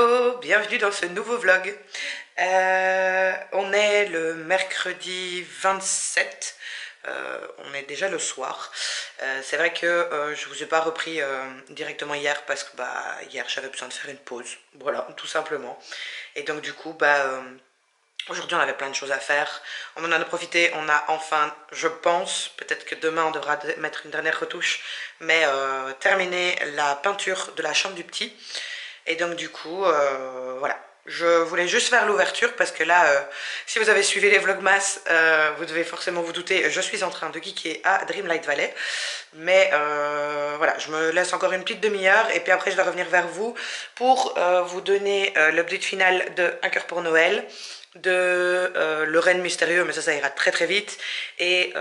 Hello, bienvenue dans ce nouveau vlog. On est le mercredi 27, on est déjà le soir. C'est vrai que je vous ai pas repris directement hier parce que hier j'avais besoin de faire une pause, voilà, tout simplement. Et donc du coup aujourd'hui on avait plein de choses à faire. On en a profité, on a enfin, je pense, peut-être que demain on devra mettre une dernière retouche, mais terminé la peinture de la chambre du petit. Et donc du coup, voilà. Je voulais juste faire l'ouverture parce que là, si vous avez suivi les vlogmas, vous devez forcément vous douter, je suis en train de geeker à Dreamlight Valley. Mais voilà, je me laisse encore une petite demi-heure et puis après je vais revenir vers vous pour vous donner l'update final de Un cœur pour Noël, de Le Reine Mystérieux, mais ça ira très très vite, et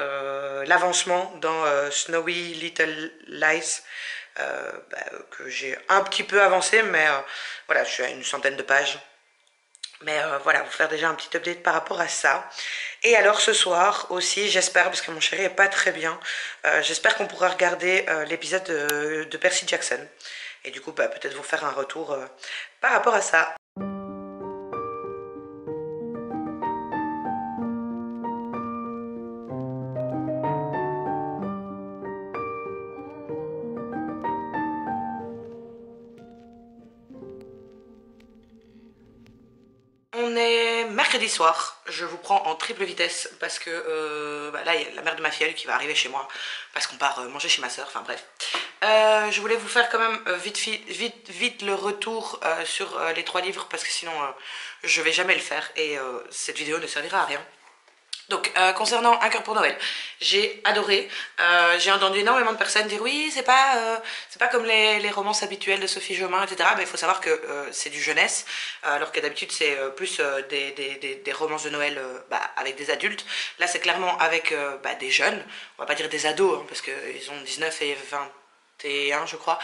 l'avancement dans Snowy Little Lies. Que j'ai un petit peu avancé, mais voilà, je suis à une centaine de pages. Mais voilà, vous faire déjà un petit update par rapport à ça. Et alors ce soir aussi, j'espère, parce que mon chéri est pas très bien, j'espère qu'on pourra regarder l'épisode de Percy Jackson. Et du coup, peut-être vous faire un retour par rapport à ça. On est mercredi soir, je vous prends en triple vitesse parce que là il y a la mère de ma filleule qui va arriver chez moi parce qu'on part manger chez ma soeur, enfin bref. Je voulais vous faire quand même vite le retour sur les 3 livres parce que sinon je vais jamais le faire et cette vidéo ne servira à rien. Donc concernant Un cœur pour Noël, j'ai adoré. J'ai entendu énormément de personnes dire oui, c'est pas comme les romances habituelles de Sophie Jomain, etc. Mais il faut savoir que c'est du jeunesse, alors que d'habitude c'est plus des romances de Noël avec des adultes. Là c'est clairement avec des jeunes, on va pas dire des ados, hein, parce qu'ils ont 19 et 21 je crois,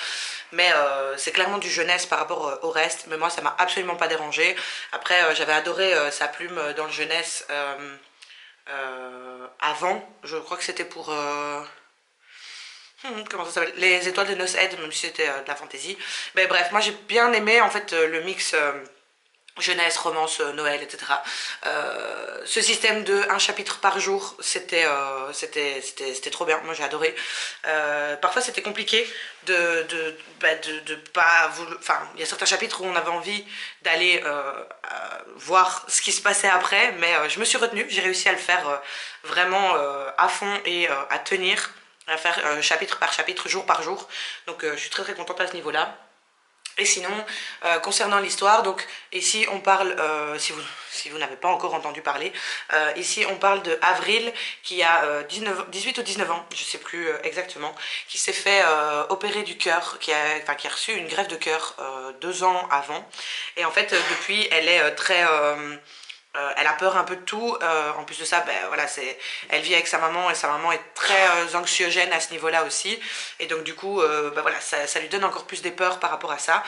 mais c'est clairement du jeunesse par rapport au reste, mais moi ça m'a absolument pas dérangé. Après j'avais adoré sa plume dans le jeunesse. Avant, je crois que c'était pour comment ça s'appelle, les étoiles de Nos Head, même si c'était de la fantasy. Mais bref, moi j'ai bien aimé en fait le mix jeunesse, romance, Noël, etc. Ce système de un chapitre par jour, c'était trop bien. Moi j'ai adoré. Parfois c'était compliqué de pas vouloir. Enfin, il y a certains chapitres où on avait envie d'aller voir ce qui se passait après, mais je me suis retenue. J'ai réussi à le faire vraiment à fond et à tenir, à faire chapitre par chapitre, jour par jour. Donc je suis très très contente à ce niveau-là. Et sinon, concernant l'histoire, donc ici on parle, si vous n'avez pas encore entendu parler, ici on parle de Avril qui a 18 ou 19 ans, je sais plus exactement, qui s'est fait opérer du cœur, qui a reçu une greffe de cœur 2 ans avant. Et en fait, depuis, elle est très... elle a peur un peu de tout. En plus de ça, voilà, elle vit avec sa maman et sa maman est très anxiogène à ce niveau-là aussi. Et donc du coup, voilà, ça lui donne encore plus des peurs par rapport à ça.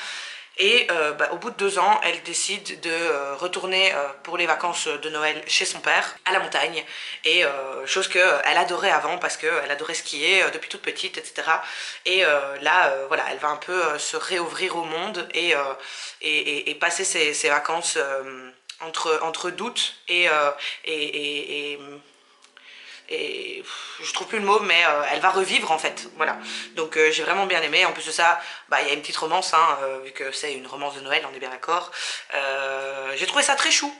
Et au bout de 2 ans, elle décide de retourner pour les vacances de Noël chez son père, à la montagne. Et chose qu'elle adorait avant parce qu'elle adorait skier depuis toute petite, etc. Et là, voilà, elle va un peu se réouvrir au monde et passer ses vacances entre doute et je trouve plus le mot, mais elle va revivre en fait, voilà. Donc j'ai vraiment bien aimé. En plus de ça, il y a une petite romance, hein, vu que c'est une romance de Noël, on est bien d'accord. J'ai trouvé ça très chou,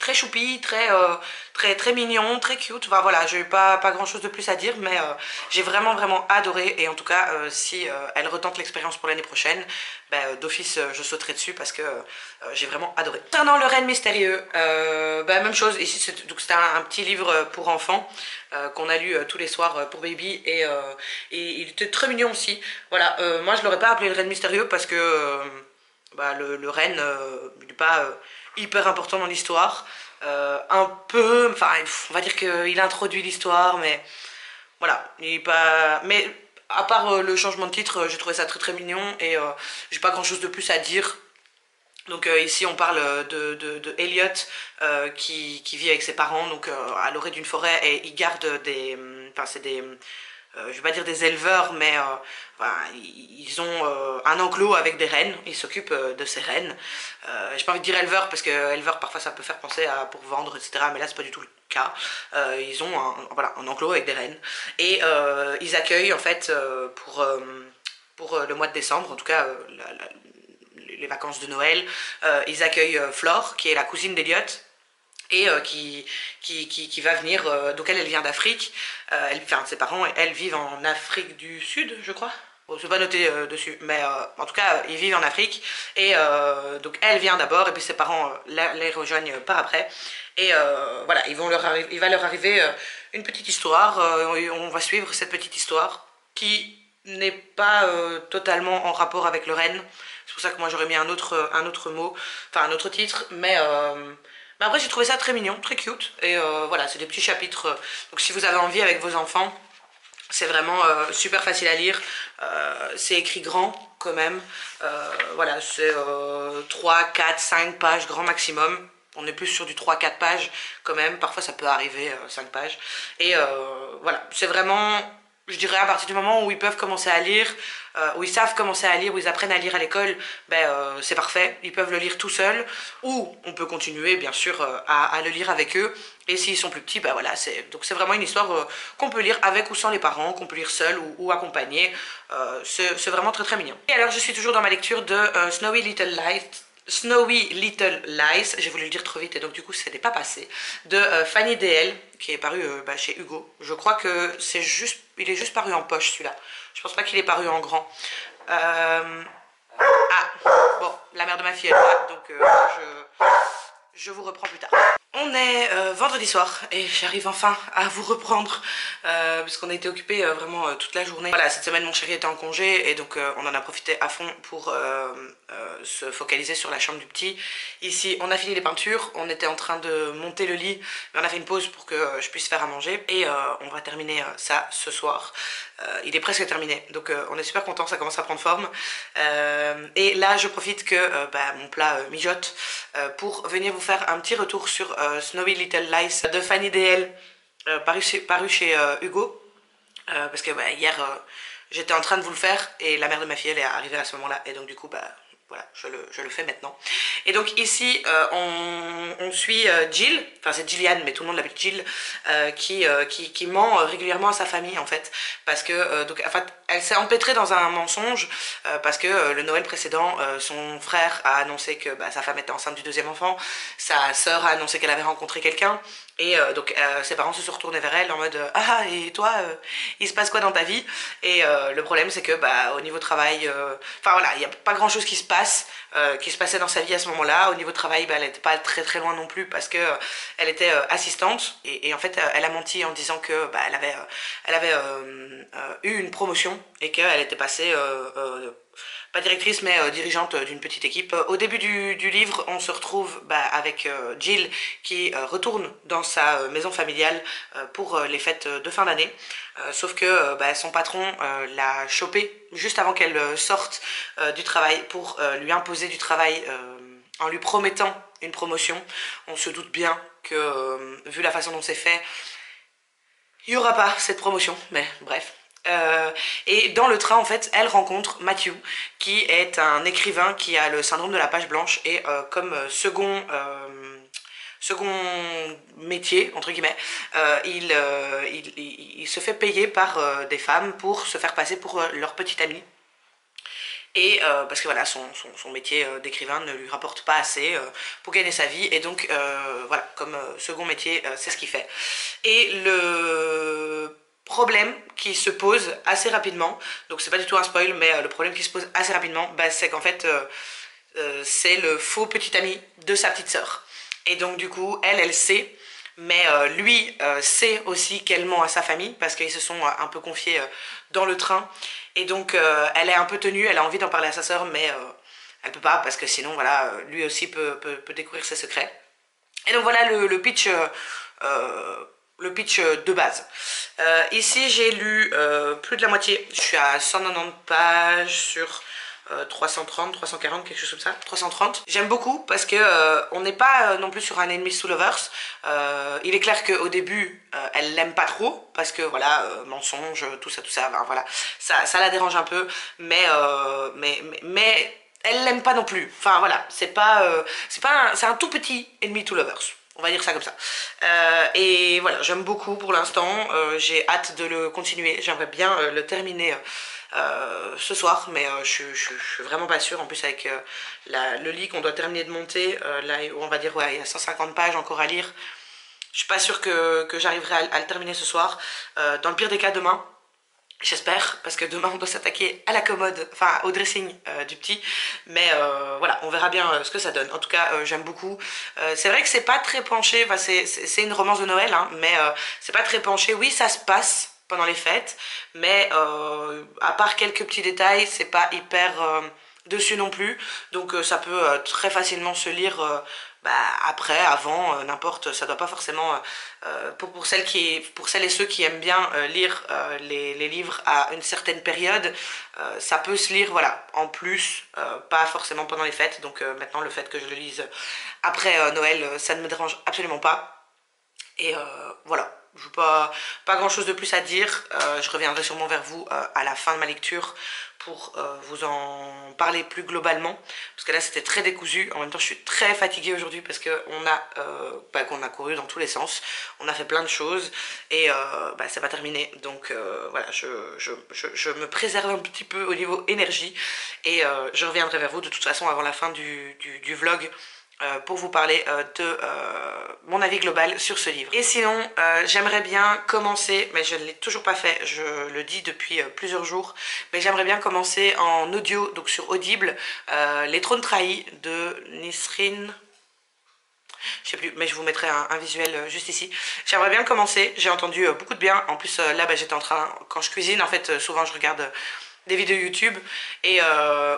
très choupi, très mignon, très cute. Enfin voilà, j'ai eu pas grand chose de plus à dire, mais j'ai vraiment adoré. Et en tout cas, si elle retente l'expérience pour l'année prochaine, d'office je sauterai dessus parce que j'ai vraiment adoré. Concernant Le Reine Mystérieux, même chose. Ici c'était un petit livre pour enfants qu'on a lu tous les soirs pour baby et il était très mignon aussi. Voilà, moi je l'aurais pas appelé Le Reine Mystérieux parce que le renne il n'est pas hyper important dans l'histoire. Un peu, enfin, on va dire qu'il introduit l'histoire, mais voilà, il est pas. Mais à part le changement de titre, j'ai trouvé ça très mignon et j'ai pas grand chose de plus à dire. Donc ici on parle de Elliot qui vit avec ses parents donc à l'orée d'une forêt et il garde des. Enfin c'est des je vais pas dire des éleveurs, mais enfin, ils ont un enclos avec des rennes, ils s'occupent de ces rennes. J'ai pas envie de dire éleveurs parce que éleveur parfois ça peut faire penser à pour vendre, etc. Mais là c'est pas du tout le cas. Ils ont voilà, un enclos avec des rennes et ils accueillent en fait pour le mois de décembre, en tout cas les vacances de Noël, ils accueillent Flore qui est la cousine d'Eliott et qui va venir, donc elle vient d'Afrique, enfin ses parents, elles vivent en Afrique du Sud, je crois. Bon, c'est pas noté dessus, mais en tout cas, ils vivent en Afrique, et donc elle vient d'abord, et puis ses parents les rejoignent par après, et voilà, il va leur arriver une petite histoire, on va suivre cette petite histoire, qui n'est pas totalement en rapport avec le renne, c'est pour ça que moi j'aurais mis un autre mot, enfin un autre titre, mais après j'ai trouvé ça très mignon, très cute. Et voilà, c'est des petits chapitres. Donc si vous avez envie avec vos enfants, c'est vraiment super facile à lire. C'est écrit grand quand même. Voilà, c'est 3, 4, 5 pages grand maximum. On est plus sur du 3-4 pages quand même. Parfois ça peut arriver 5 pages. Et voilà, c'est vraiment, je dirais à partir du moment où ils peuvent commencer à lire, où ils savent commencer à lire, où ils apprennent à lire à l'école, ben, c'est parfait, ils peuvent le lire tout seuls, ou on peut continuer bien sûr à le lire avec eux, et s'ils sont plus petits, ben voilà, donc c'est vraiment une histoire qu'on peut lire avec ou sans les parents, qu'on peut lire seul ou accompagné, c'est vraiment très très mignon. Et alors je suis toujours dans ma lecture de Snowy Little Lies, j'ai voulu le dire trop vite et donc du coup ça n'est pas passé, de Fanny DL, qui est paru chez Hugo. Je crois que il est juste paru en poche celui-là. Je pense pas qu'il est paru en grand. Ah, bon, la mère de ma fille est là, donc je vous reprends plus tard. On est vendredi soir et j'arrive enfin à vous reprendre parce qu'on a été occupés vraiment toute la journée. Voilà, cette semaine mon chéri était en congé et donc on en a profité à fond pour se focaliser sur la chambre du petit. Ici on a fini les peintures, on était en train de monter le lit, mais on a fait une pause pour que je puisse faire à manger et on va terminer ça ce soir. Il est presque terminé, donc on est super content, ça commence à prendre forme. Et là je profite que mon plat mijote pour venir vous faire un petit retour sur Snowy Little Lies de Fanny DL, paru chez Hugo, parce que hier j'étais en train de vous le faire et la mère de ma fille elle est arrivée à ce moment là et donc du coup voilà, je le fais maintenant. Et donc ici, on suit Jill, enfin c'est Jillian, mais tout le monde l'appelle Jill, qui ment régulièrement à sa famille en fait. Parce que, donc, en fait, elle s'est empêtrée dans un mensonge, parce que le Noël précédent, son frère a annoncé que sa femme était enceinte du deuxième enfant, sa sœur a annoncé qu'elle avait rencontré quelqu'un, et donc ses parents se sont retournés vers elle en mode ah et toi il se passe quoi dans ta vie, et le problème c'est que au niveau travail, enfin voilà, il n'y a pas grand chose qui se passe, qui se passait dans sa vie à ce moment là. Au niveau travail elle n'était pas très très loin non plus parce que elle était assistante, et en fait elle a menti en disant que elle avait eu une promotion et qu'elle était passée pas directrice mais dirigeante d'une petite équipe. Au début du livre, on se retrouve avec Jill qui retourne dans sa maison familiale pour les fêtes de fin d'année. Sauf que son patron l'a chopée juste avant qu'elle sorte du travail pour lui imposer du travail en lui promettant une promotion. On se doute bien que vu la façon dont c'est fait, il n'y aura pas cette promotion, mais bref. Et dans le train en fait elle rencontre Matthew qui est un écrivain qui a le syndrome de la page blanche et comme second métier entre guillemets il se fait payer par des femmes pour se faire passer pour leur petite amie. Et parce que voilà, son métier d'écrivain ne lui rapporte pas assez pour gagner sa vie, et donc voilà, comme second métier, c'est ce qu'il fait. Et le problème qui se pose assez rapidement, donc c'est pas du tout un spoil, mais le problème qui se pose assez rapidement, c'est qu'en fait c'est le faux petit ami de sa petite sœur. Et donc du coup, elle sait, mais lui sait aussi qu'elle ment à sa famille parce qu'ils se sont un peu confiés dans le train, et donc elle est un peu tenue, elle a envie d'en parler à sa sœur, mais elle peut pas parce que sinon voilà, lui aussi peut découvrir ses secrets. Et donc voilà le pitch de base. Ici j'ai lu plus de la moitié, je suis à 190 pages sur 330, 340, quelque chose comme ça, 330. J'aime beaucoup parce que on n'est pas non plus sur un Enemies to Lovers. Il est clair qu'au début, elle l'aime pas trop parce que voilà, mensonge, tout ça, ben, voilà, ça la dérange un peu, mais elle l'aime pas non plus. Enfin voilà, c'est un tout petit Enemy to Lovers. On va dire ça comme ça. Et voilà, j'aime beaucoup pour l'instant. J'ai hâte de le continuer. J'aimerais bien le terminer ce soir, mais je suis vraiment pas sûre. En plus, avec le lit qu'on doit terminer de monter, là, on va dire, ouais, il y a 150 pages encore à lire. Je suis pas sûre que j'arriverai à le terminer ce soir. Dans le pire des cas, demain. J'espère, parce que demain on doit s'attaquer à la commode, enfin au dressing du petit. Mais voilà, on verra bien ce que ça donne. En tout cas, j'aime beaucoup. C'est vrai que c'est pas très penché, enfin, c'est une romance de Noël, hein, mais c'est pas très penché. Oui, ça se passe pendant les fêtes, mais à part quelques petits détails, c'est pas hyper dessus non plus. Donc ça peut très facilement se lire bah, après, avant, n'importe, ça doit pas forcément pour celles et ceux qui aiment bien lire les livres à une certaine période, ça peut se lire voilà en plus, pas forcément pendant les fêtes. Donc maintenant le fait que je le lise après Noël, ça ne me dérange absolument pas. Et voilà, je n'ai pas grand chose de plus à dire. Je reviendrai sûrement vers vous à la fin de ma lecture pour vous en parler plus globalement, parce que là c'était très décousu. En même temps je suis très fatiguée aujourd'hui parce qu'on a couru dans tous les sens, on a fait plein de choses et c'est pas terminé. Donc voilà, je me préserve un petit peu au niveau énergie et je reviendrai vers vous de toute façon avant la fin du vlog pour vous parler de mon avis global sur ce livre. Et sinon, j'aimerais bien commencer, mais je ne l'ai toujours pas fait, je le dis depuis plusieurs jours, mais j'aimerais bien commencer en audio, donc sur Audible, Les Trônes Trahis de Nisrine. Je sais plus, mais je vous mettrai un visuel juste ici. J'aimerais bien le commencer, j'ai entendu beaucoup de bien. En plus, là, j'étais en train, quand je cuisine, en fait, souvent je regarde des vidéos YouTube et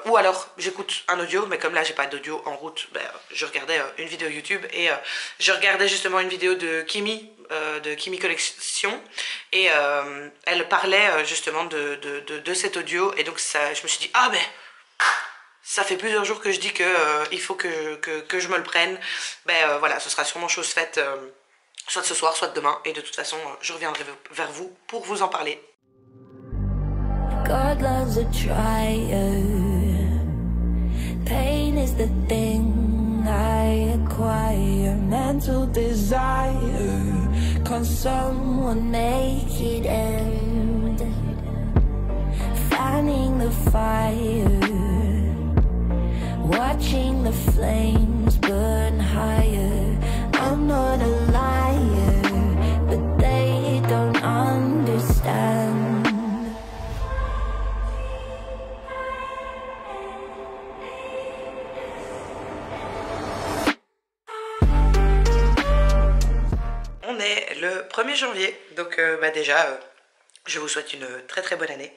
ou alors j'écoute un audio, mais comme là j'ai pas d'audio en route, je regardais une vidéo YouTube et je regardais justement une vidéo de Kimi Collection et elle parlait justement de cet audio et donc ça, je me suis dit ah ben ça fait plusieurs jours que je dis que il faut que je me le prenne. Voilà, ce sera sûrement chose faite soit ce soir, soit demain. Et de toute façon, je reviendrai vers vous pour vous en parler. God loves a trier. Pain is the thing I acquire. Mental desire. Can someone make it end? Fanning the fire. Watching the flames burn higher. I'm not a liar, but they don't understand. On est le 1er janvier, donc déjà... je vous souhaite une très très bonne année.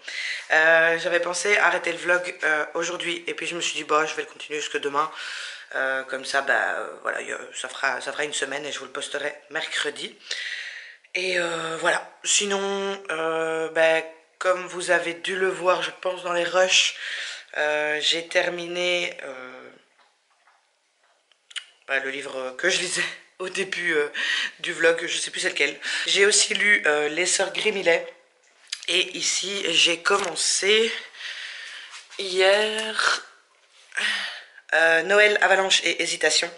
J'avais pensé arrêter le vlog aujourd'hui et puis je me suis dit je vais le continuer jusque demain. Comme ça, voilà, ça fera une semaine et je vous le posterai mercredi. Et voilà. Sinon, comme vous avez dû le voir, je pense dans les rushs, j'ai terminé le livre que je lisais au début du vlog, je sais plus c'est lequel. J'ai aussi lu Les Sœurs Grimillet. Et ici, j'ai commencé hier Noël, Avalanche et Hésitation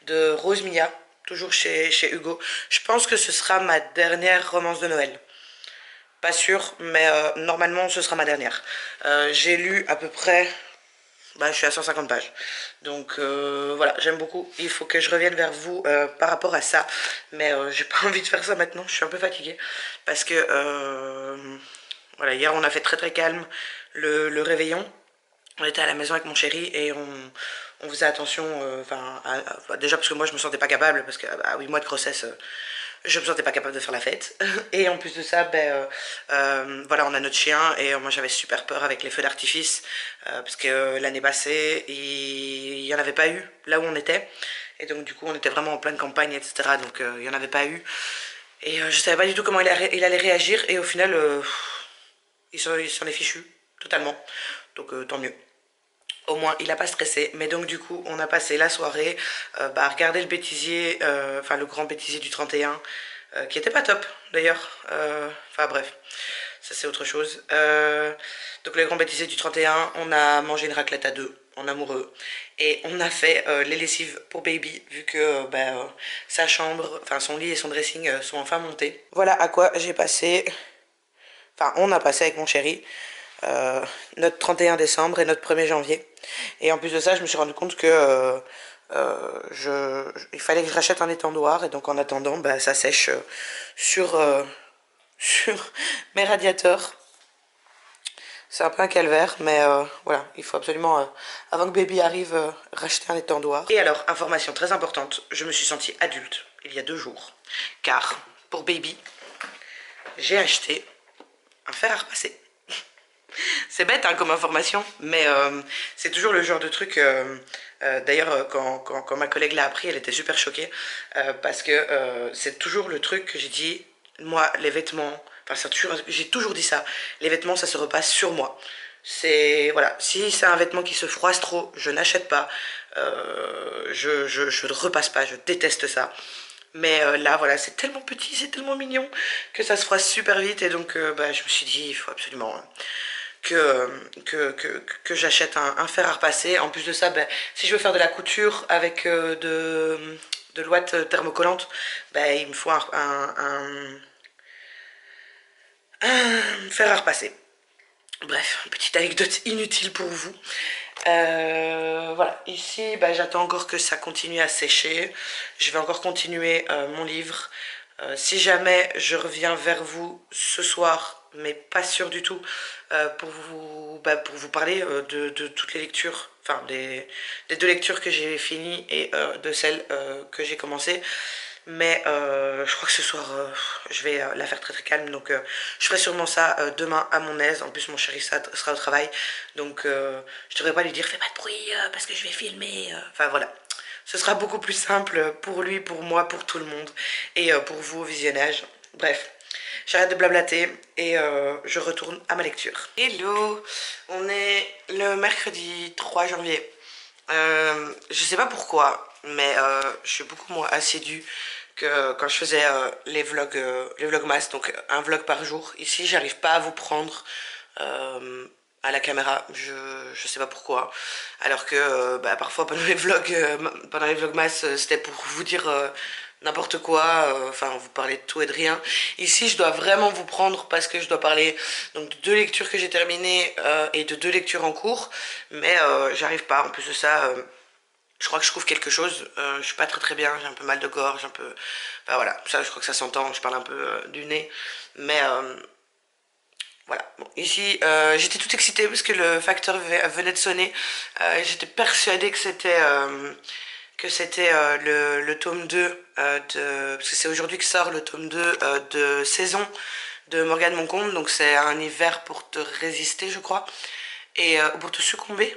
de Rose Mia, toujours chez Hugo. Je pense que ce sera ma dernière romance de Noël. Pas sûr, mais normalement ce sera ma dernière. J'ai lu à peu près... je suis à 150 pages. Donc voilà, j'aime beaucoup. Il faut que je revienne vers vous par rapport à ça. Mais j'ai pas envie de faire ça maintenant, je suis un peu fatiguée. Parce que... voilà, hier on a fait très très calme le réveillon. On était à la maison avec mon chéri et on faisait attention, déjà parce que moi je me sentais pas capable, parce que à 8 mois de grossesse, je me sentais pas capable de faire la fête. Et en plus de ça, voilà, on a notre chien et moi j'avais super peur avec les feux d'artifice, parce que l'année passée, il y en avait pas eu là où on était. Et donc du coup on était vraiment en pleine campagne, etc. Donc il y en avait pas eu. Et je savais pas du tout comment il allait réagir et au final... il s'en est fichu, totalement. Donc tant mieux. Au moins, il n'a pas stressé. Mais donc, du coup, on a passé la soirée à regarder le bêtisier, enfin le grand bêtisier du 31, qui était pas top d'ailleurs. Enfin bref, ça c'est autre chose. Donc, le grand bêtisier du 31, on a mangé une raclette à deux, en amoureux. Et on a fait les lessives pour baby, vu que sa chambre, enfin son lit et son dressing sont enfin montés. Voilà à quoi j'ai passé, enfin on a passé avec mon chéri, notre 31 décembre et notre 1er janvier. Et en plus de ça, je me suis rendu compte que il fallait que je rachète un étendoir. Et donc en attendant, ça sèche sur, sur mes radiateurs. C'est un peu un calvaire, mais voilà, il faut absolument, avant que baby arrive, racheter un étendoir. Et alors, information très importante, je me suis sentie adulte il y a 2 jours. Car, pour baby, j'ai acheté un fer à repasser. C'est bête hein, comme information, mais c'est toujours le genre de truc... D'ailleurs, quand ma collègue l'a appris, elle était super choquée. Parce que c'est toujours le truc que j'ai dit, moi, les vêtements... Enfin, j'ai toujours dit ça. Les vêtements, ça se repasse sur moi. Voilà, si c'est un vêtement qui se froisse trop, je n'achète pas. Je ne repasse pas, je déteste ça. Mais là, voilà, c'est tellement petit, c'est tellement mignon que ça se froisse super vite. Et donc, je me suis dit, il faut absolument que j'achète un fer à repasser. En plus de ça, si je veux faire de la couture avec de l'ouate thermocollante, il me faut un fer à repasser. Bref, petite anecdote inutile pour vous. Voilà, ici j'attends encore que ça continue à sécher. Je vais encore continuer mon livre. Si jamais je reviens vers vous ce soir, mais pas sûr du tout, pour vous parler de toutes les lectures, enfin des 2 lectures que j'ai finies et de celles que j'ai commencées. Mais je crois que ce soir, je vais la faire très très calme. Donc je ferai sûrement ça demain à mon aise. En plus, mon chéri sera au travail. Donc je devrais pas lui dire fais pas de bruit parce que je vais filmer. Enfin voilà. Ce sera beaucoup plus simple pour lui, pour moi, pour tout le monde. Et pour vous au visionnage. Bref. J'arrête de blablater et je retourne à ma lecture. Hello, on est le mercredi 3 janvier. Je sais pas pourquoi, mais je suis beaucoup moins assidue que quand je faisais les vlogmas, donc un vlog par jour. Ici, j'arrive pas à vous prendre à la caméra, je sais pas pourquoi. Alors que parfois pendant les vlogmas, c'était pour vous dire n'importe quoi, enfin vous parlez de tout et de rien. Ici, je dois vraiment vous prendre parce que je dois parler donc de 2 lectures que j'ai terminées et de 2 lectures en cours, mais j'arrive pas. En plus de ça, je crois que je couvre quelque chose. Je suis pas très bien, j'ai un peu mal de gorge, un peu... Enfin voilà, ça je crois que ça s'entend, je parle un peu du nez, mais voilà. Bon, ici, j'étais toute excitée parce que le facteur venait de sonner. J'étais persuadée que c'était le tome 2 parce que c'est aujourd'hui que sort le tome 2 de Saison de Morgane Moncombe. Donc c'est un hiver pour te résister, je crois, et pour te succomber.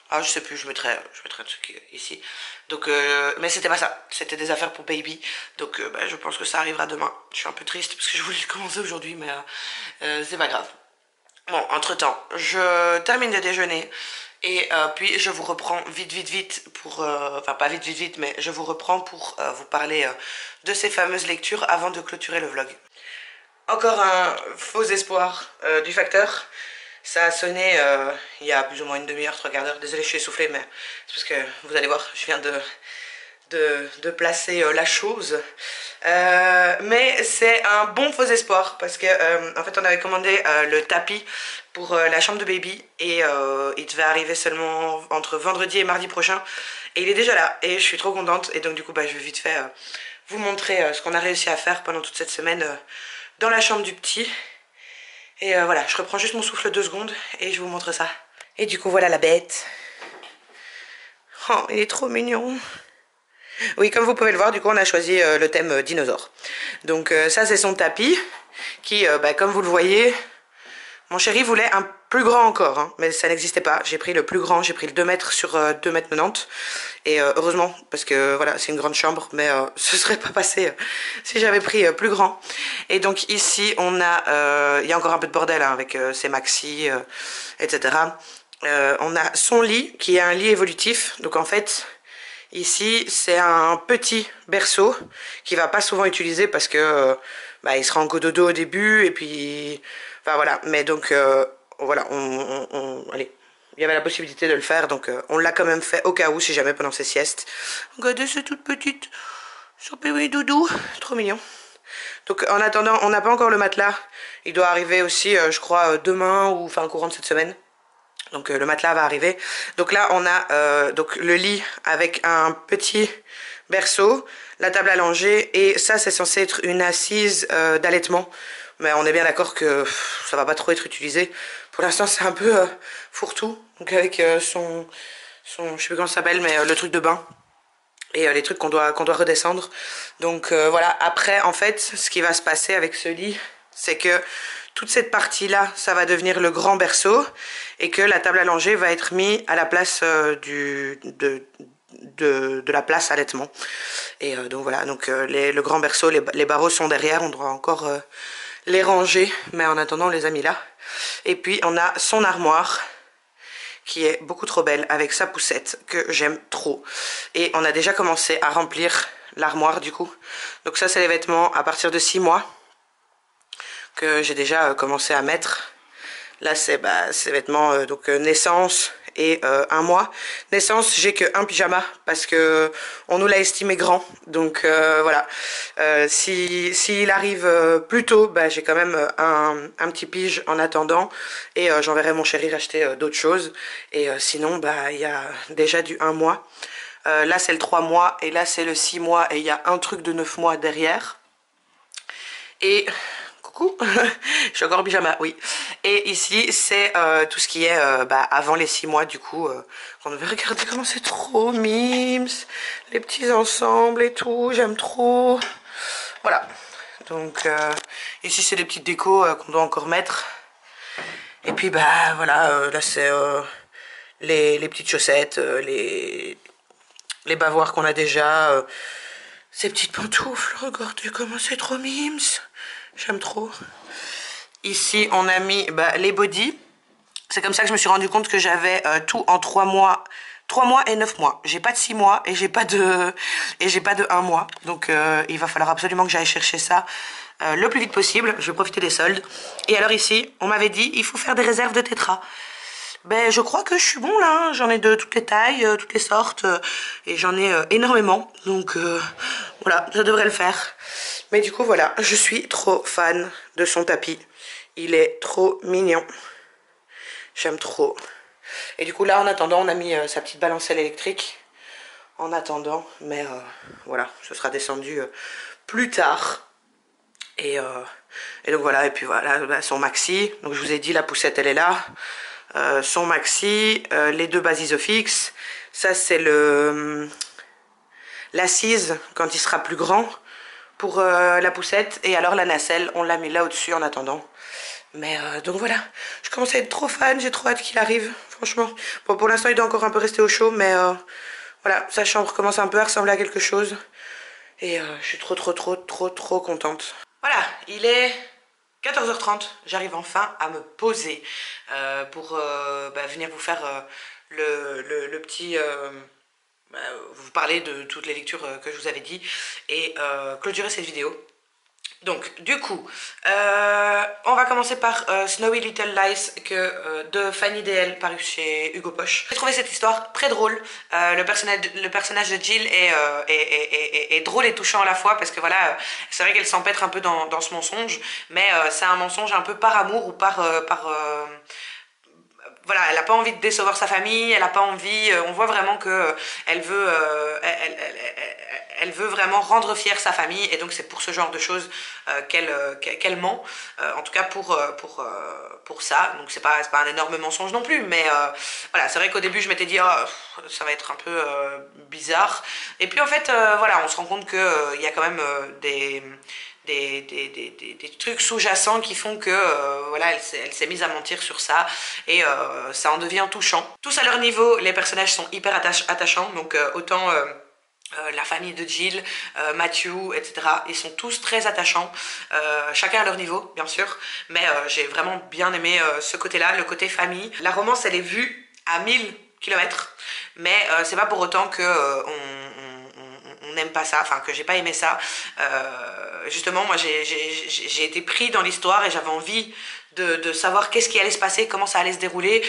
Ah, je sais plus, je mettrai un truc ici. Donc, mais c'était pas ça, c'était des affaires pour baby. Donc, je pense que ça arrivera demain. Je suis un peu triste parce que je voulais le commencer aujourd'hui, mais c'est pas grave. Bon, entre-temps, je termine de déjeuner et puis je vous reprends vite pour... Enfin, pas vite, mais je vous reprends pour vous parler de ces fameuses lectures avant de clôturer le vlog. Encore un faux espoir du facteur. Ça a sonné il y a plus ou moins une demi-heure, 3/4 d'heure. Désolée, je suis essoufflée, mais c'est parce que vous allez voir, je viens de placer la chose. Mais c'est un bon faux espoir parce que en fait on avait commandé le tapis pour la chambre de baby et il devait arriver seulement entre vendredi et mardi prochain. Et il est déjà là et je suis trop contente. Et donc du coup je vais vite fait vous montrer ce qu'on a réussi à faire pendant toute cette semaine dans la chambre du petit. Et voilà, je reprends juste mon souffle 2 secondes et je vous montre ça. Et du coup, voilà la bête. Oh, il est trop mignon. Oui, comme vous pouvez le voir, du coup, on a choisi le thème dinosaure. Donc ça, c'est son tapis qui, comme vous le voyez, mon chéri voulait un plus grand encore, hein, mais ça n'existait pas. J'ai pris le plus grand, j'ai pris le 2 mètres sur 2 mètres 90. Et heureusement, parce que voilà, c'est une grande chambre, mais ce serait pas passé si j'avais pris plus grand. Et donc ici, on a, il y a encore un peu de bordel hein, avec ces maxi, etc. On a son lit qui est un lit évolutif. Donc en fait, ici c'est un petit berceau qui va pas souvent utiliser parce que il sera en cododo au début et puis enfin voilà. Mais donc voilà, allez, il y avait la possibilité de le faire, donc on l'a quand même fait au cas où si jamais pendant ses siestes. Regardez, c'est toute petite, son bébé doudou, trop mignon. Donc en attendant, on n'a pas encore le matelas. Il doit arriver aussi, je crois, demain ou enfin courant de cette semaine. Donc le matelas va arriver. Donc là on a donc le lit avec un petit berceau, la table à langer et ça c'est censé être une assise d'allaitement. Mais on est bien d'accord que ça va pas trop être utilisé. Pour l'instant c'est un peu fourre-tout. Donc avec son je sais plus comment ça s'appelle mais le truc de bain. Et les trucs qu'on doit redescendre. Donc voilà, après en fait ce qui va se passer avec ce lit, c'est que toute cette partie-là, ça va devenir le grand berceau et que la table à langer va être mise à la place de la place allaitement. Et donc voilà, donc le grand berceau, les barreaux sont derrière, on doit encore les ranger, mais en attendant on les a mis là. Et puis on a son armoire qui est beaucoup trop belle avec sa poussette que j'aime trop. Et on a déjà commencé à remplir l'armoire du coup. Donc ça c'est les vêtements à partir de 6 mois. Que j'ai déjà commencé à mettre. Là c'est ces vêtements donc naissance et 1 mois. Naissance j'ai que un pyjama parce que on nous l'a estimé grand. Donc voilà. S'il arrive plus tôt, j'ai quand même un petit pige en attendant. Et j'enverrai mon chéri racheter d'autres choses. Et sinon il y a déjà du 1 mois. Là c'est le 3 mois et là c'est le 6 mois et il y a un truc de 9 mois derrière. Et je suis encore en pyjama, oui. Et ici, c'est tout ce qui est avant les 6 mois, du coup, on devait regarder comment c'est trop mimes, les petits ensembles et tout, j'aime trop. Voilà. Donc, ici, c'est des petites décos qu'on doit encore mettre. Et puis, voilà, là, c'est les petites chaussettes, les bavoirs qu'on a déjà, ces petites pantoufles, regardez comment c'est trop mimes. J'aime trop. Ici, on a mis les bodys. C'est comme ça que je me suis rendu compte que j'avais tout en 3 mois. 3 mois et 9 mois. J'ai pas de 6 mois et j'ai pas de 1 mois. Donc, il va falloir absolument que j'aille chercher ça le plus vite possible. Je vais profiter des soldes. Et alors ici, on m'avait dit, il faut faire des réserves de tétra. Je crois que je suis bon là. Hein. J'en ai de toutes les tailles, toutes les sortes. Et j'en ai énormément. Donc, voilà, ça devrait le faire. Mais du coup, voilà, je suis trop fan de son tapis. Il est trop mignon. J'aime trop. Et du coup, là, en attendant, on a mis sa petite balancelle électrique. En attendant, mais voilà, ce sera descendu plus tard. Et donc voilà, et puis voilà, son maxi. Donc je vous ai dit, la poussette, elle est là. Son maxi, les 2 bases Isofix. Ça, c'est l'assise quand il sera plus grand. Pour la poussette et alors la nacelle on l'a mis là au-dessus en attendant, mais donc voilà, je commence à être trop fan, j'ai trop hâte qu'il arrive franchement. Bon, pour l'instant il doit encore un peu rester au chaud, mais voilà, sa chambre commence un peu à ressembler à quelque chose et je suis trop contente. Voilà, il est 14h30, j'arrive enfin à me poser pour venir vous faire le petit vous parler de toutes les lectures que je vous avais dit et clôturer cette vidéo. Donc du coup on va commencer par Snowy Little Lies de Fanny DL paru chez Hugo Poche. J'ai trouvé cette histoire très drôle. Le personnage de Jill est drôle et touchant à la fois parce que voilà, c'est vrai qu'elle s'empêtre un peu dans ce mensonge, mais c'est un mensonge un peu par amour ou par voilà, elle n'a pas envie de décevoir sa famille, elle n'a pas envie, on voit vraiment que elle veut vraiment rendre fière sa famille et donc c'est pour ce genre de choses qu'elle ment, en tout cas pour ça. Donc c'est pas un énorme mensonge non plus, mais voilà, c'est vrai qu'au début je m'étais dit oh, ça va être un peu bizarre, et puis en fait voilà, on se rend compte que il y a quand même des trucs sous-jacents qui font que voilà, elle s'est mise à mentir sur ça et ça en devient touchant. Tous à leur niveau, les personnages sont hyper attachants, donc autant la famille de Jill, Matthew, etc. Ils sont tous très attachants, chacun à leur niveau bien sûr, mais j'ai vraiment bien aimé ce côté-là, le côté famille. La romance elle est vue à 1000 km, mais c'est pas pour autant que on n'aime pas ça, enfin que j'ai pas aimé ça. Justement, moi j'ai été pris dans l'histoire et j'avais envie de savoir qu'est-ce qui allait se passer, comment ça allait se dérouler.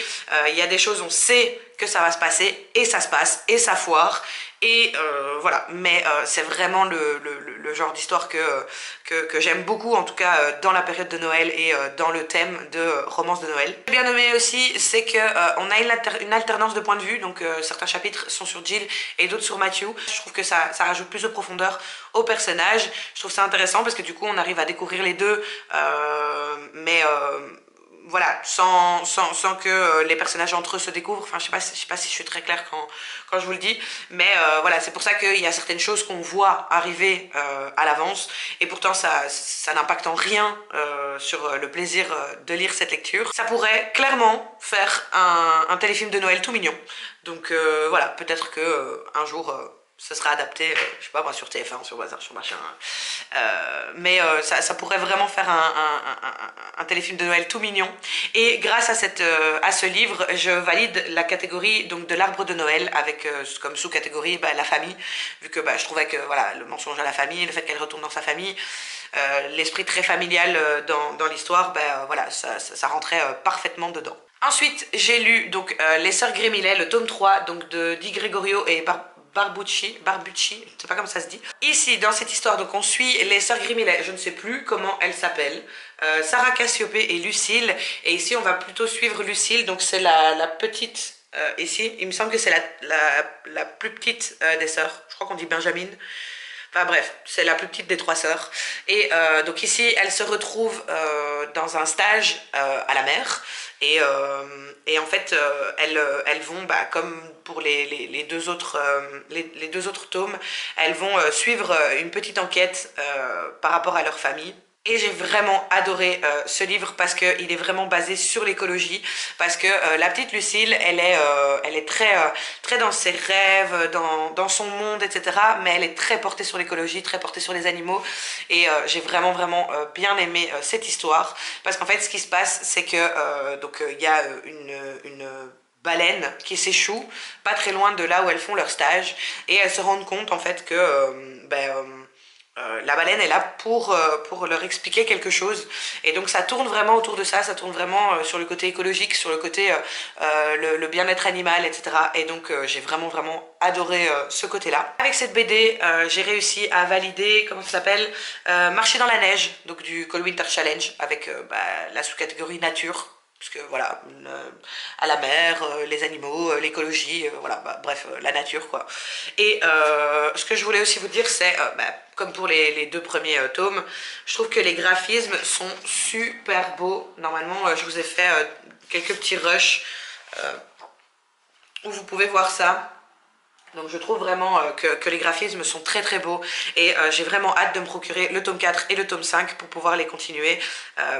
Il y a des choses, on sait que ça va se passer, et ça se passe, et ça foire, et voilà. Mais c'est vraiment le genre d'histoire que j'aime beaucoup, en tout cas dans la période de Noël et dans le thème de romance de Noël. Ce que j'ai bien aimé aussi, c'est qu'on a une alternance de points de vue, donc certains chapitres sont sur Jill et d'autres sur Matthew. Je trouve que ça rajoute plus de profondeur au personnage. Je trouve ça intéressant parce que du coup on arrive à découvrir les deux, mais voilà, sans que les personnages entre eux se découvrent. Enfin, je sais pas si je suis très claire quand je vous le dis, mais voilà, c'est pour ça qu'il y a certaines choses qu'on voit arriver à l'avance, et pourtant ça n'impacte en rien sur le plaisir de lire cette lecture. Ça pourrait clairement faire un téléfilm de Noël tout mignon. Donc voilà, peut-être que un jour ce sera adapté, je sais pas moi, sur TF1, sur Bazar, sur machin. Mais ça pourrait vraiment faire un téléfilm de Noël tout mignon. Et grâce à ce livre, je valide la catégorie donc de l'arbre de Noël avec comme sous-catégorie la famille, vu que je trouvais que voilà, le mensonge à la famille, le fait qu'elle retourne dans sa famille, l'esprit très familial dans l'histoire, voilà, ça rentrait parfaitement dedans. Ensuite, j'ai lu donc Les Sœurs Grémillet, le tome 3 donc de Di Gregorio et Barbucci, je sais pas comment ça se dit. Ici, dans cette histoire, donc on suit les sœurs Grémillet, je ne sais plus comment elles s'appellent, Sarah Cassiopée et Lucille. Et ici, on va plutôt suivre Lucille, donc c'est la petite, ici, il me semble que c'est la plus petite des sœurs. Je crois qu'on dit Benjamin. Enfin bref, c'est la plus petite des 3 sœurs. Et donc ici, elles se retrouvent dans un stage à la mer. Et en fait, elles vont, comme pour les deux autres tomes, elles vont suivre une petite enquête par rapport à leur famille. Et j'ai vraiment adoré ce livre parce qu'il est vraiment basé sur l'écologie, parce que la petite Lucille, elle est très dans ses rêves, dans son monde, etc. Mais elle est très portée sur l'écologie, très portée sur les animaux. Et j'ai vraiment bien aimé cette histoire, parce qu'en fait ce qui se passe, c'est que donc il y a une baleine qui s'échoue pas très loin de là où elles font leur stage, et elles se rendent compte en fait que la baleine est là pour leur expliquer quelque chose. Et donc ça tourne vraiment autour de ça tourne vraiment sur le côté écologique, sur le côté le bien-être animal, etc. Et donc j'ai vraiment adoré ce côté-là. Avec cette BD, j'ai réussi à valider, comment ça s'appelle, Marcher dans la neige, donc du Cold Winter Challenge, avec la sous-catégorie nature. Parce que voilà, à la mer, les animaux, l'écologie, voilà, bref, la nature quoi. Et ce que je voulais aussi vous dire, c'est, comme pour les 2 premiers tomes, je trouve que les graphismes sont super beaux. Normalement, je vous ai fait quelques petits rushs où vous pouvez voir ça. Donc je trouve vraiment que les graphismes sont très beaux, et j'ai vraiment hâte de me procurer le tome 4 et le tome 5 pour pouvoir les continuer,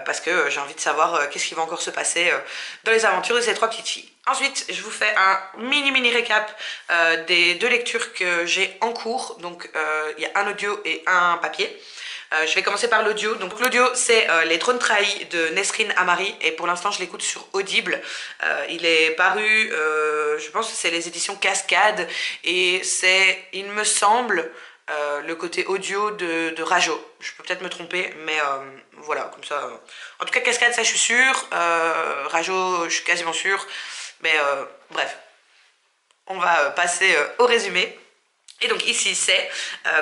parce que j'ai envie de savoir qu'est-ce qui va encore se passer dans les aventures de ces 3 petites filles. Ensuite, je vous fais un mini récap des 2 lectures que j'ai en cours. Donc il y a un audio et un papier. Je vais commencer par l'audio. Donc l'audio, c'est Les Trônes Trahis de Nesrine Amari, et pour l'instant je l'écoute sur Audible. Il est paru, je pense que c'est les éditions Cascade, et c'est, il me semble, le côté audio de Rajo. Je peux peut-être me tromper, mais voilà, comme ça. En tout cas, Cascade, ça je suis sûre. Rajo, je suis quasiment sûre. Mais bref, on va passer au résumé. Et donc ici c'est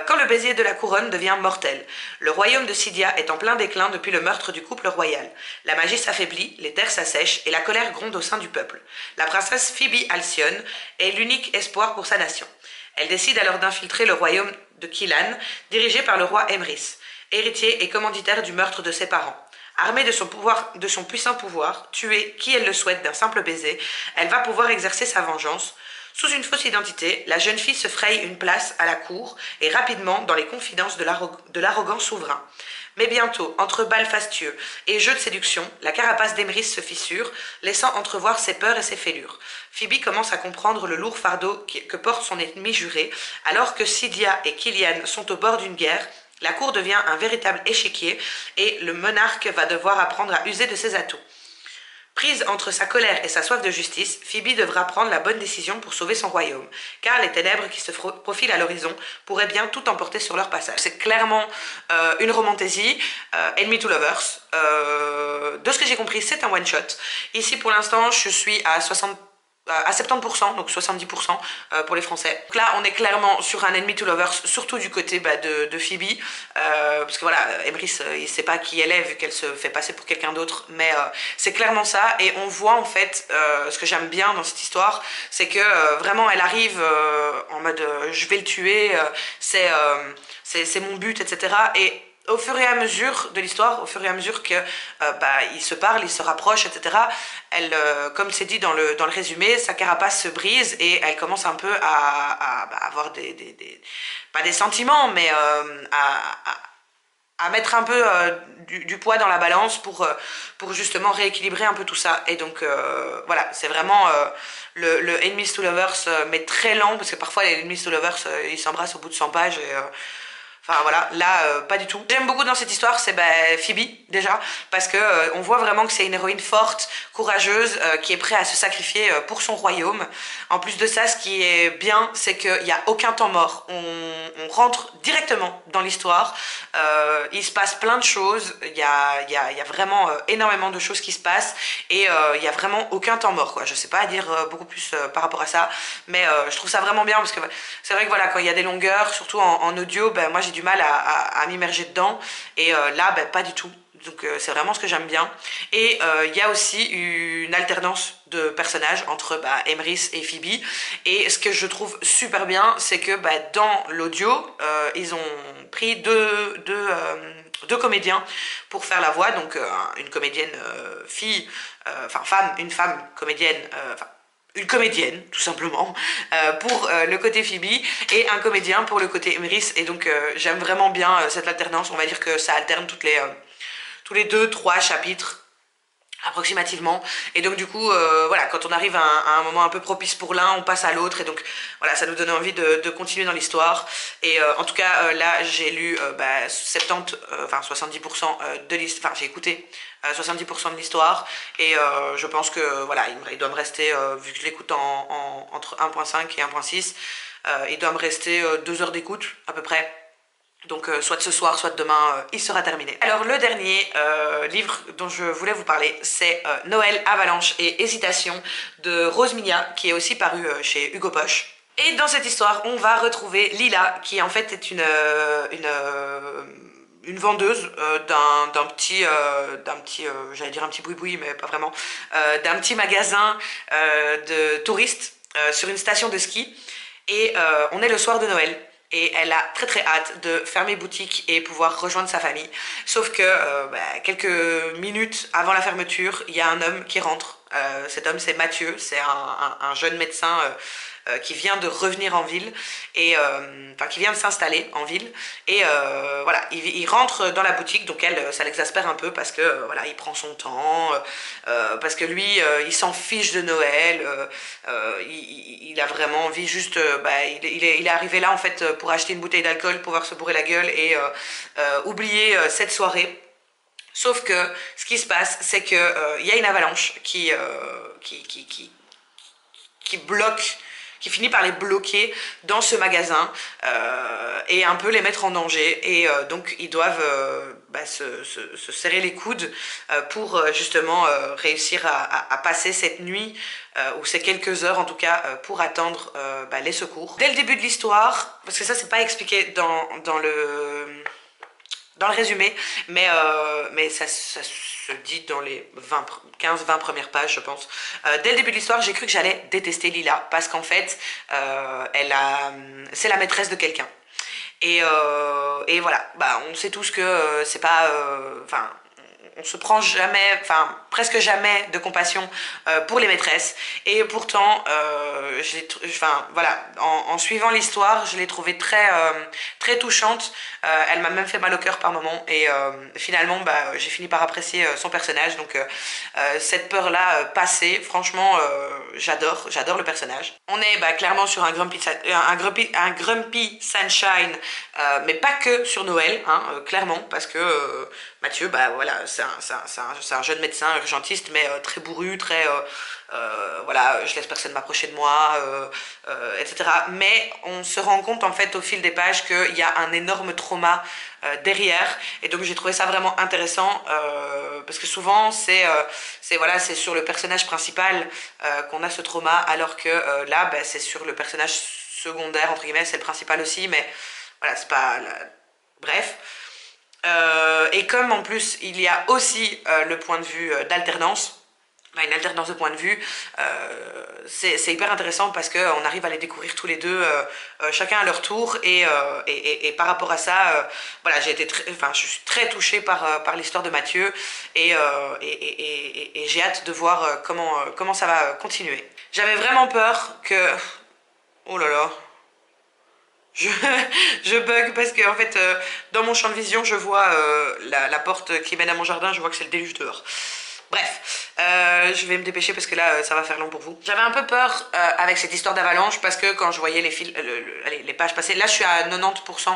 quand le baiser de la couronne devient mortel. Le royaume de Sidia est en plein déclin depuis le meurtre du couple royal. La magie s'affaiblit, les terres s'assèchent et la colère gronde au sein du peuple. La princesse Phoebe Alcyone est l'unique espoir pour sa nation. Elle décide alors d'infiltrer le royaume de Killan, dirigé par le roi Emrys, héritier et commanditaire du meurtre de ses parents. Armée de son puissant pouvoir, tuer qui elle le souhaite d'un simple baiser, elle va pouvoir exercer sa vengeance. Sous une fausse identité, la jeune fille se fraye une place à la cour et rapidement dans les confidences de l'arrogant souverain. Mais bientôt, entre bals fastueux et jeux de séduction, la carapace d'Emrys se fissure, laissant entrevoir ses peurs et ses fêlures. Phoebe commence à comprendre le lourd fardeau que porte son ennemi juré, alors que Sidia et Killian sont au bord d'une guerre. La cour devient un véritable échiquier et le monarque va devoir apprendre à user de ses atouts. Prise entre sa colère et sa soif de justice, Phoebe devra prendre la bonne décision pour sauver son royaume, car les ténèbres qui se profilent à l'horizon pourraient bien tout emporter sur leur passage. C'est clairement une romantaisie, Enemy to Lovers. De ce que j'ai compris, c'est un one-shot. Ici, pour l'instant, je suis à 70%, donc 70% pour les Français. Donc là, on est clairement sur un Enemy to Lovers, surtout du côté de Phoebe, parce que voilà, Emrys, il sait pas qui elle est, vu qu'elle se fait passer pour quelqu'un d'autre, mais c'est clairement ça, et on voit en fait, ce que j'aime bien dans cette histoire, c'est que vraiment, elle arrive en mode je vais le tuer, c'est mon but, etc. Et au fur et à mesure de l'histoire, au fur et à mesure que ils se parlent, ils se rapprochent, etc., elle, comme c'est dit dans le résumé, sa carapace se brise et elle commence un peu à avoir pas des sentiments, mais à mettre un peu du poids dans la balance pour justement rééquilibrer un peu tout ça. Et donc voilà, c'est vraiment le Enemies to Lovers, mais très lent, parce que parfois les Enemies to Lovers, ils s'embrassent au bout de 100 pages et... Enfin voilà, là pas du tout. J'aime beaucoup dans cette histoire, c'est Phoebe déjà, parce que on voit vraiment que c'est une héroïne forte, courageuse, qui est prête à se sacrifier pour son royaume. En plus de ça, ce qui est bien, c'est qu'il n'y a aucun temps mort. On rentre directement dans l'histoire. Il se passe plein de choses. Il y a vraiment énormément de choses qui se passent et il n'y a vraiment aucun temps mort, quoi. Je sais pas dire beaucoup plus par rapport à ça, mais je trouve ça vraiment bien parce que c'est vrai que voilà, quand il y a des longueurs, surtout en audio, moi j'ai du mal à m'immerger dedans et là pas du tout, donc c'est vraiment ce que j'aime bien. Et il y a aussi une alternance de personnages entre Emrys et Phoebe, et ce que je trouve super bien, c'est que dans l'audio ils ont pris deux comédiens pour faire la voix, donc une comédienne une femme comédienne, une comédienne tout simplement pour le côté Phoebe et un comédien pour le côté Emrys, et donc j'aime vraiment bien cette alternance. On va dire que ça alterne tous les 2-3 chapitres approximativement, et donc du coup voilà, quand on arrive à un moment un peu propice pour l'un, on passe à l'autre, et donc voilà, ça nous donne envie de continuer dans l'histoire. Et en tout cas là j'ai lu 70 70% de l'histoire, j'ai écouté 70% de l'histoire, et je pense que voilà, il doit me rester, vu que je l'écoute entre 1.5 et 1.6, il doit me rester 2 heures d'écoute à peu près. Donc soit ce soir, soit demain, il sera terminé. Alors le dernier livre dont je voulais vous parler, c'est Noël, Avalanche et Hésitation de Rose Migna, qui est aussi paru chez Hugo Poche. Et dans cette histoire, on va retrouver Lila, qui en fait est une vendeuse d'un petit, j'allais dire un petit boui-boui, mais pas vraiment, d'un petit magasin de touristes sur une station de ski. Et on est le soir de Noël. Et elle a très très hâte de fermer boutique et pouvoir rejoindre sa famille. Sauf que quelques minutes avant la fermeture, il y a un homme qui rentre. Cet homme, c'est Mathieu, c'est un jeune médecin qui vient de revenir en ville, et qui vient de s'installer en ville, et voilà, il rentre dans la boutique. Donc elle, ça l'exaspère un peu parce que voilà, il prend son temps, parce que lui, il s'en fiche de Noël, il a vraiment envie juste, il est arrivé là en fait pour acheter une bouteille d'alcool, pouvoir se bourrer la gueule et oublier cette soirée. Sauf que ce qui se passe, c'est que y a une avalanche qui bloque, qui finit par les bloquer dans ce magasin et un peu les mettre en danger. Et donc ils doivent se serrer les coudes pour justement réussir à passer cette nuit, ou ces quelques heures en tout cas, pour attendre les secours. Dès le début de l'histoire, parce que ça c'est pas expliqué dans le résumé, mais ça se dit dans les 15-20 premières pages, je pense. Dès le début de l'histoire, j'ai cru que j'allais détester Lila, parce qu'en fait, c'est la maîtresse de quelqu'un. Et voilà, on sait tous que c'est pas... on se prend jamais, presque jamais de compassion pour les maîtresses, et pourtant voilà, en suivant l'histoire, je l'ai trouvée très très touchante. Elle m'a même fait mal au cœur par moments, et finalement j'ai fini par apprécier son personnage. Donc cette peur là passée, franchement j'adore le personnage. On est clairement sur un grumpy sunshine, mais pas que sur Noël, clairement, parce que Mathieu, bah voilà, c'est un jeune médecin urgentiste, mais très bourru, très voilà, je laisse personne m'approcher de moi, etc. Mais on se rend compte en fait au fil des pages qu'il y a un énorme trauma derrière, et donc j'ai trouvé ça vraiment intéressant parce que souvent voilà, c'est sur le personnage principal qu'on a ce trauma, alors que là, bah, c'est sur le personnage secondaire entre guillemets, c'est le principal aussi, mais voilà, c'est pas bref. Et comme en plus il y a aussi le point de vue d'alternance, une alternance de point de vue, c'est hyper intéressant parce qu'on arrive à les découvrir tous les deux, chacun à leur tour, et par rapport à ça, voilà, je suis très touchée par l'histoire de Mathieu, et j'ai hâte de voir comment ça va continuer. J'avais vraiment peur que... Oh là là... Je bug parce que en fait dans mon champ de vision je vois la porte qui mène à mon jardin, je vois que c'est le déluge dehors. Bref, je vais me dépêcher parce que là ça va faire long pour vous. J'avais un peu peur avec cette histoire d'avalanche parce que quand je voyais les pages passer, là je suis à 90%,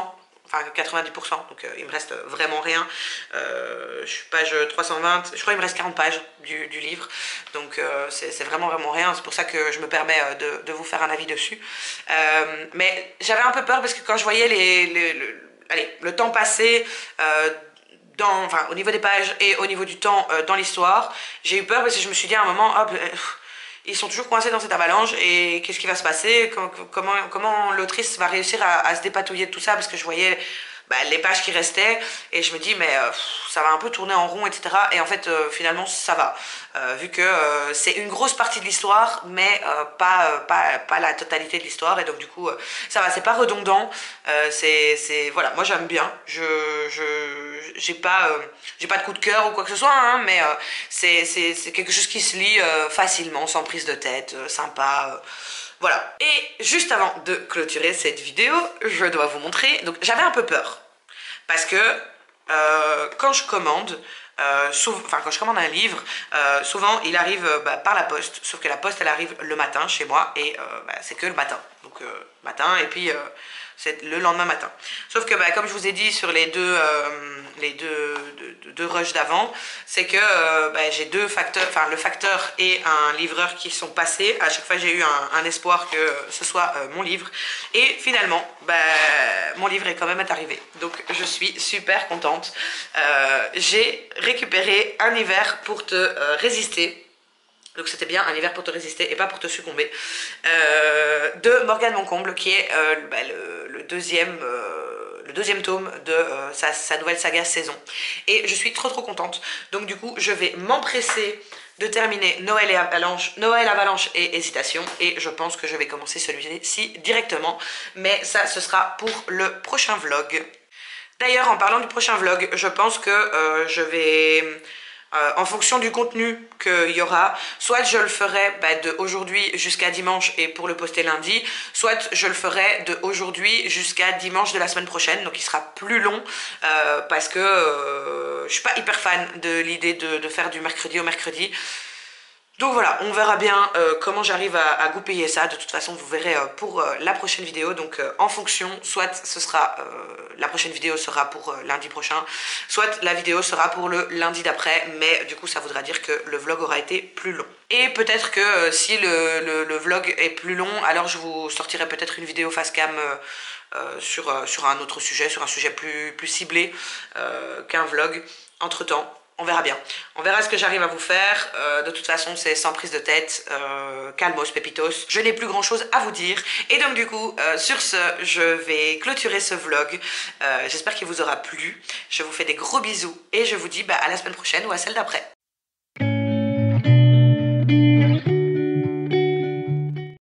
enfin 90%, donc il me reste vraiment rien. Je suis page 320, je crois qu'il me reste 40 pages du livre, donc c'est vraiment rien. C'est pour ça que je me permets de vous faire un avis dessus. Mais j'avais un peu peur parce que quand je voyais le temps passer au niveau des pages et au niveau du temps dans l'histoire, j'ai eu peur parce que je me suis dit à un moment, hop, ils sont toujours coincés dans cette avalanche, et qu'est-ce qui va se passer, comment l'autrice va réussir à se dépatouiller de tout ça, parce que je voyais les pages qui restaient et je me dis mais ça va un peu tourner en rond, etc. Et en fait finalement ça va, vu que c'est une grosse partie de l'histoire, mais pas la totalité de l'histoire, et donc du coup ça va, c'est pas redondant, voilà, moi j'aime bien, j'ai pas de coup de cœur ou quoi que ce soit, hein, mais c'est quelque chose qui se lit facilement, sans prise de tête, sympa. Voilà. Et juste avant de clôturer cette vidéo, je dois vous montrer. Donc j'avais un peu peur parce que quand je commande, quand je commande un livre, souvent il arrive par la poste. Sauf que la poste elle arrive le matin chez moi, et c'est que le matin. Donc matin, et puis c'est le lendemain matin. Sauf que comme je vous ai dit sur les deux rushs d'avant, c'est que j'ai deux facteurs, enfin le facteur et un livreur qui sont passés. À chaque fois j'ai eu un espoir que ce soit mon livre, et finalement mon livre est quand même arrivé, donc je suis super contente. J'ai récupéré Un hiver pour te résister. Donc c'était bien Un hiver pour te résister et pas pour te succomber, de Morgane Moncomble, qui est le deuxième tome de sa nouvelle saga Saison. Et je suis trop contente. Donc du coup je vais m'empresser de terminer Noël Avalanche et Hésitation, et je pense que je vais commencer celui-ci directement, mais ça ce sera pour le prochain vlog. D'ailleurs, en parlant du prochain vlog, je pense que je vais... en fonction du contenu qu'il y aura, soit je le ferai de aujourd'hui jusqu'à dimanche et pour le poster lundi, soit je le ferai de aujourd'hui jusqu'à dimanche de la semaine prochaine, donc il sera plus long parce que je suis pas hyper fan de l'idée de faire du mercredi au mercredi. Donc voilà, on verra bien comment j'arrive à goupiller ça. De toute façon, vous verrez pour la prochaine vidéo. Donc en fonction, soit ce sera la prochaine vidéo sera pour lundi prochain, soit la vidéo sera pour le lundi d'après. Mais du coup, ça voudra dire que le vlog aura été plus long. Et peut-être que si le vlog est plus long, alors je vous sortirai peut-être une vidéo face cam sur un autre sujet, sur un sujet plus ciblé qu'un vlog entre temps. On verra bien. On verra ce que j'arrive à vous faire. De toute façon, c'est sans prise de tête. Calmos, pépitos. Je n'ai plus grand chose à vous dire. Et donc du coup, sur ce, je vais clôturer ce vlog. J'espère qu'il vous aura plu. Je vous fais des gros bisous. Et je vous dis à la semaine prochaine ou à celle d'après.